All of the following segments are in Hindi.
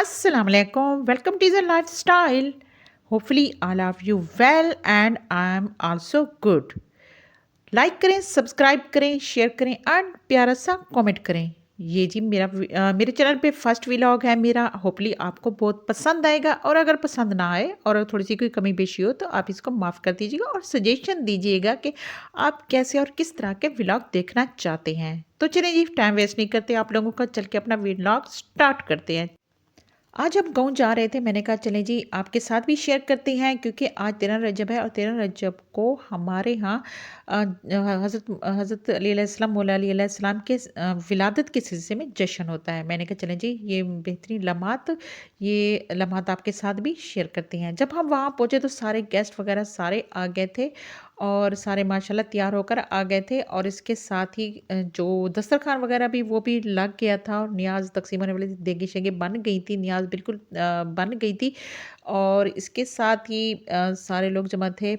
Assalamualaikum. Welcome to the lifestyle. Hopefully, all of you well and I am also good. Like करें, सब्सक्राइब करें, शेयर करें एंड प्यारा सा कमेंट करें। ये जी मेरे चैनल पे फर्स्ट व्लॉग है मेरा। होपली आपको बहुत पसंद आएगा और अगर पसंद ना आए और थोड़ी सी कोई कमी पेशी हो तो आप इसको माफ़ कर दीजिएगा और सजेशन दीजिएगा कि आप कैसे और किस तरह के व्लॉग देखना चाहते हैं। तो चलिए जी, टाइम वेस्ट नहीं करते, आप लोगों का चल के अपना व्लॉग स्टार्ट करते हैं। आज हम गाँव जा रहे थे, मैंने कहा चलें जी आपके साथ भी शेयर करते हैं क्योंकि आज 13 रजब है और 13 रजब को हमारे यहाँ हज़रत हज़रत अली अलैहिस्सलाम मौला अली अलैहिस्सलाम के विलादत के सिलसिले में जश्न होता है। मैंने कहा चलें जी ये लम्हात आपके साथ भी शेयर करते हैं। जब हम वहाँ पहुँचे तो सारे गेस्ट वगैरह सारे आ गए थे और सारे माशाल्लाह तैयार होकर आ गए थे और इसके साथ ही जो दस्तरखान वगैरह भी वो भी लग गया था और नियाज़ तकसीम होने वाली देगी शेगी बन गई थी, नियाज़ बिल्कुल बन गई थी और इसके साथ ही सारे लोग जमा थे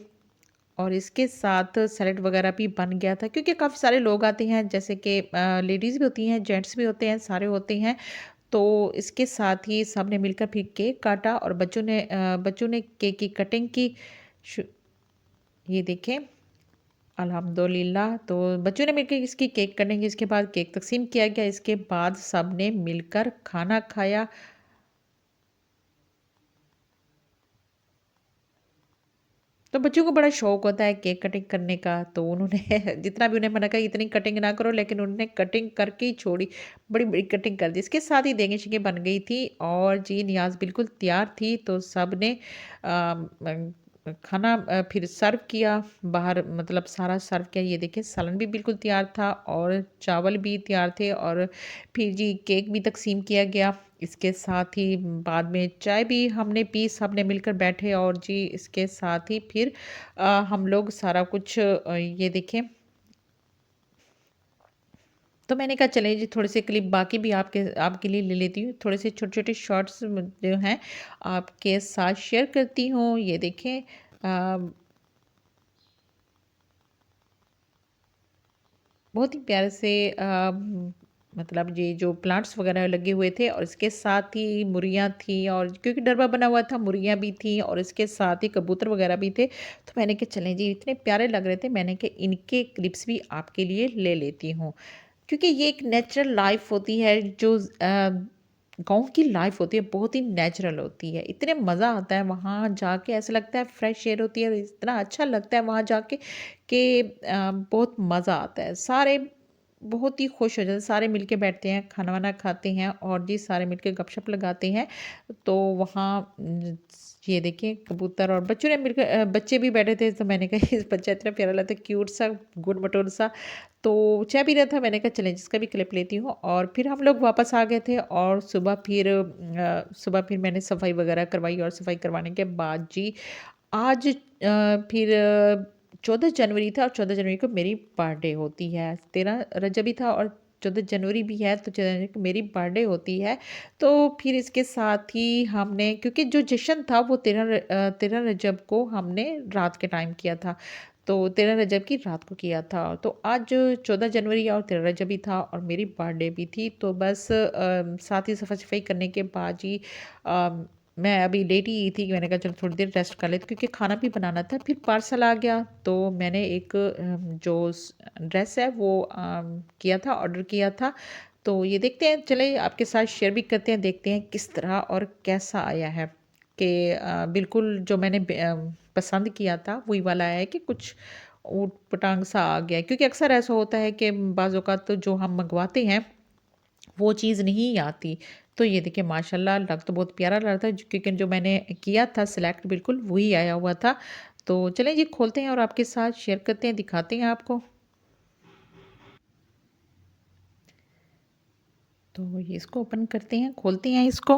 और इसके साथ सैलेड वगैरह भी बन गया था क्योंकि काफ़ी सारे लोग आते हैं, जैसे कि लेडीज़ भी होती हैं, जेंट्स भी होते हैं, सारे होते हैं। तो इसके साथ ही सबने मिलकर फिर केक काटा और बच्चों ने केक की कटिंग की। शु ये देखें, अल्हम्दुलिल्लाह। तो बच्चों ने मिलकर इसकी केक कटिंग की, इसके बाद केक तक़सीम किया गया, इसके बाद सबने मिलकर खाना खाया। तो बच्चों को बड़ा शौक होता है केक कटिंग करने का, तो उन्होंने जितना भी उन्हें मना करा इतनी कटिंग ना करो, लेकिन उन्होंने कटिंग करके ही छोड़ी, बड़ी-बड़ी कटिंग कर दी। इसके साथ ही देंगे-शेंगे बन गई थी और जी नियाज़ बिल्कुल तैयार थी, तो सबने खाना फिर सर्व किया, बाहर मतलब सारा सर्व किया। ये देखिए सालन भी बिल्कुल तैयार था और चावल भी तैयार थे और फिर जी केक भी तक़सीम किया गया। इसके साथ ही बाद में चाय भी हमने पी, सबने मिलकर बैठे और जी इसके साथ ही फिर हम लोग सारा कुछ ये देखें। तो मैंने कहा चलिए जी थोड़े से क्लिप बाकी भी आपके लिए ले लेती हूँ, थोड़े से छोटे-छोटे शॉर्ट्स जो हैं आपके साथ शेयर करती हूँ। ये देखें बहुत ही प्यारे से मतलब ये जो प्लांट्स वगैरह लगे हुए थे और इसके साथ ही मुर्गियाँ थी और क्योंकि डरबा बना हुआ था, मुर्गियाँ भी थी और इसके साथ ही कबूतर वगैरह भी थे। तो मैंने कहा चलें जी इतने प्यारे लग रहे थे, मैंने कहा इनके क्लिप्स भी आपके लिए ले लेती हूँ। क्योंकि ये एक नेचुरल लाइफ होती है जो गाँव की लाइफ होती है, बहुत ही नेचुरल होती है। इतने मज़ा आता है वहाँ जाके, ऐसा लगता है फ्रेश एयर होती है, इतना अच्छा लगता है वहाँ जाके कि बहुत मज़ा आता है। सारे बहुत ही खुश हो जाते हैं, सारे मिलके बैठते हैं, खाना-वाना खाते हैं और जी सारे मिलके गपशप लगाते हैं। तो वहाँ ये देखिए कबूतर और बच्चों ने मिलकर बच्चे भी बैठे थे, तो मैंने कहा इस बच्चा इतना प्यारा लगता है, क्यूट सा, गुड-मटोर सा। तो चाय पी रहा था, मैंने कहा चलें जिसका भी क्लिप लेती हूँ और फिर हम लोग वापस आ गए थे और सुबह फिर मैंने सफाई वगैरह करवाई और सफाई करवाने के बाद जी आज फिर 14 जनवरी था और 14 जनवरी को मेरी बर्थडे होती है। 13 रजब भी था और 14 जनवरी भी है, तो 14 जनवरी को मेरी बर्थडे होती है। तो फिर इसके साथ ही हमने क्योंकि जो जश्न था वो 13 रजब को हमने रात के टाइम किया था। तो 13 रजब की रात को किया था। तो आज 14 जनवरी और 13 रजब भी था और मेरी बर्थडे भी थी। तो बस साथ ही सफाई-सफाई करने के बाद ही अ, मैं अभी लेटी ही थी कि मैंने कहा चलो थोड़ी देर रेस्ट कर लेती क्योंकि खाना भी बनाना था। फिर पार्सल आ गया तो मैंने एक ड्रेस है वो किया था, ऑर्डर किया था। तो ये देखते हैं, चलिए आपके साथ शेयर भी करते हैं, देखते हैं किस तरह और कैसा आया है कि बिल्कुल जो मैंने पसंद किया था वही वाला आया है कि कुछ ऊट-पटांग सा आ गया है। क्योंकि अक्सर ऐसा होता है कि बाज़ औक़ात तो जो हम मँगवाते हैं वो चीज़ नहीं आती। तो ये देखिए माशाल्लाह लग तो बहुत प्यारा रहा था क्योंकि जो मैंने किया था सिलेक्ट बिल्कुल वही आया हुआ था। तो चलें जी खोलते हैं और आपके साथ शेयर करते हैं, दिखाते हैं आपको। तो ये इसको ओपन करते हैं, खोलते हैं इसको।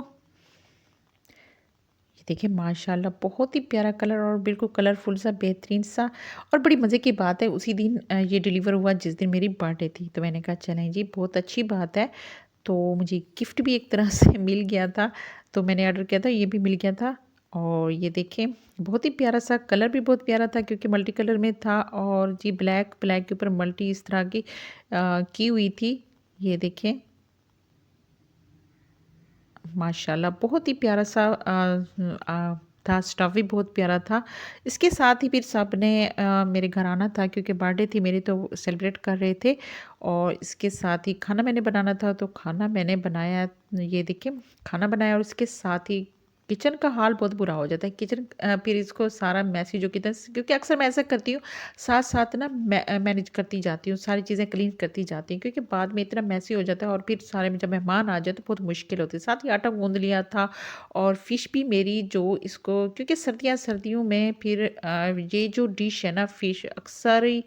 ये देखिए माशाल्लाह बहुत ही प्यारा कलर और बिल्कुल कलरफुल सा बेहतरीन सा और बड़ी मज़े की बात है उसी दिन ये डिलीवर हुआ जिस दिन मेरी बर्थडे थी। तो मैंने कहा चलें जी बहुत अच्छी बात है। तो मुझे गिफ्ट भी एक तरह से मिल गया था, तो मैंने ऑर्डर किया था, ये भी मिल गया था और ये देखें बहुत ही प्यारा-सा कलर भी बहुत प्यारा था क्योंकि मल्टी कलर में था और जी ब्लैक के ऊपर मल्टी इस तरह की की हुई थी। ये देखें माशाल्लाह बहुत ही प्यारा सा था, स्टफ़ भी बहुत प्यारा था। इसके साथ ही फिर सबने मेरे घर आना था क्योंकि बर्थडे थी मेरी, तो सेलिब्रेट कर रहे थे। और इसके साथ ही खाना मैंने बनाना था, तो खाना मैंने बनाया। ये देखिए खाना बनाया और इसके साथ ही किचन का हाल बहुत बुरा हो जाता है। किचन फिर इसको सारा मैसी जो किचन, क्योंकि अक्सर मैं ऐसा करती हूँ, साथ-साथ ना मैनेज करती जाती हूँ, सारी चीज़ें क्लीन करती जाती हूँ, क्योंकि बाद में इतना मैसी हो जाता है और फिर सारे में जब मेहमान आ जाए तो बहुत मुश्किल होती है। साथ ही आटा गूँध लिया था और फ़िश भी मेरी जो इसको, क्योंकि सर्दियों में फिर ये जो डिश है ना फ़िश अक्सर ही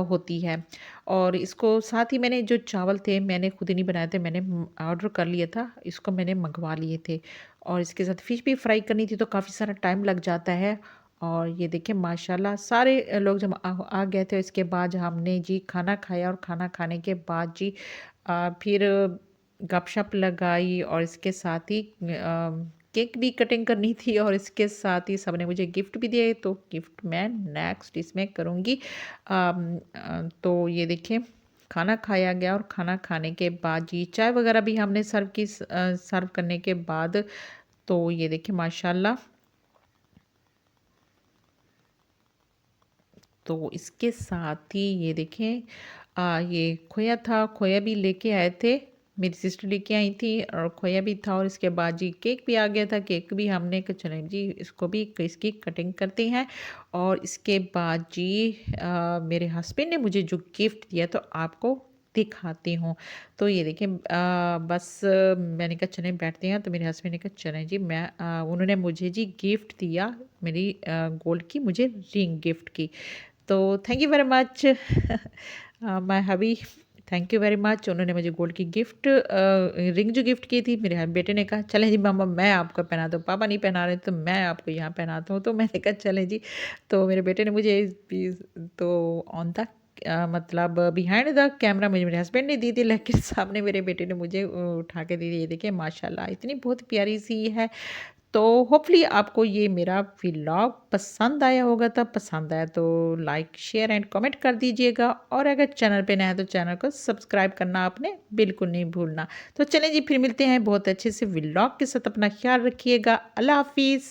होती है। और इसको साथ ही मैंने जो चावल थे मैंने खुद ही नहीं बनाए थे, मैंने ऑर्डर कर लिया था, इसको मैंने मँगवा लिए थे। और इसके साथ फ़िश भी फ्राई करनी थी तो काफ़ी सारा टाइम लग जाता है। और ये देखिए माशाल्लाह सारे लोग जब आ गए थे, इसके बाद हमने जी खाना खाया और खाना खाने के बाद जी फिर गपशप लगाई और इसके साथ ही केक भी कटिंग करनी थी और इसके साथ ही सबने मुझे गिफ्ट भी दिए, तो गिफ्ट मैं नेक्स्ट इसमें करूँगी। तो ये देखिए खाना खाया गया और खाना खाने के बाद जी चाय वगैरह भी हमने सर्व करने के बाद, तो ये देखिए माशाल्लाह, तो इसके साथ ही ये देखें ये खोया था, खोया भी लेके आए थे, मेरी सिस्टर लेके आई थी और खोया भी था। और इसके बाद जी केक भी आ गया था, केक भी हमने कहा चलें जी इसको भी इसकी कटिंग करते हैं। और इसके बाद जी मेरे हस्बैंड ने मुझे जो गिफ्ट दिया तो आपको दिखाती हूँ। तो ये देखिए बस मैंने कहा चलें बैठते हैं, तो मेरे हस्बैंड ने कहा चलें जी, उन्होंने मुझे जी गिफ्ट दिया, मेरी गोल्ड की मुझे रिंग गिफ्ट की। तो thank you very much my hubby, thank you very much. उन्होंने मुझे गोल्ड की रिंग जो गिफ्ट की थी, मेरे बेटे ने कहा चलें जी मम्मा मैं आपको पहना दूँ, पापा नहीं पहना रहे तो मैं आपको यहाँ पहनाता हूँ, तो मैंने कहा चलें जी। तो मेरे बेटे ने मुझे तो ऑन द मतलब बिहाइंड द कैमरा मुझे मेरे हस्बैंड ने दी थी, लेकिन सामने मेरे बेटे ने मुझे उठा के दी थी। ये देखिए माशाल्लाह इतनी बहुत प्यारी सी है। तो होपफुली आपको ये मेरा व्लॉग पसंद आया होगा, तब पसंद आया तो लाइक शेयर एंड कमेंट कर दीजिएगा। और अगर चैनल पे नया है तो चैनल को सब्सक्राइब करना आपने बिल्कुल नहीं भूलना। तो चलें जी फिर मिलते हैं बहुत अच्छे से व्लॉग के साथ, अपना ख्याल रखिएगा। अल्लाह हाफिज़।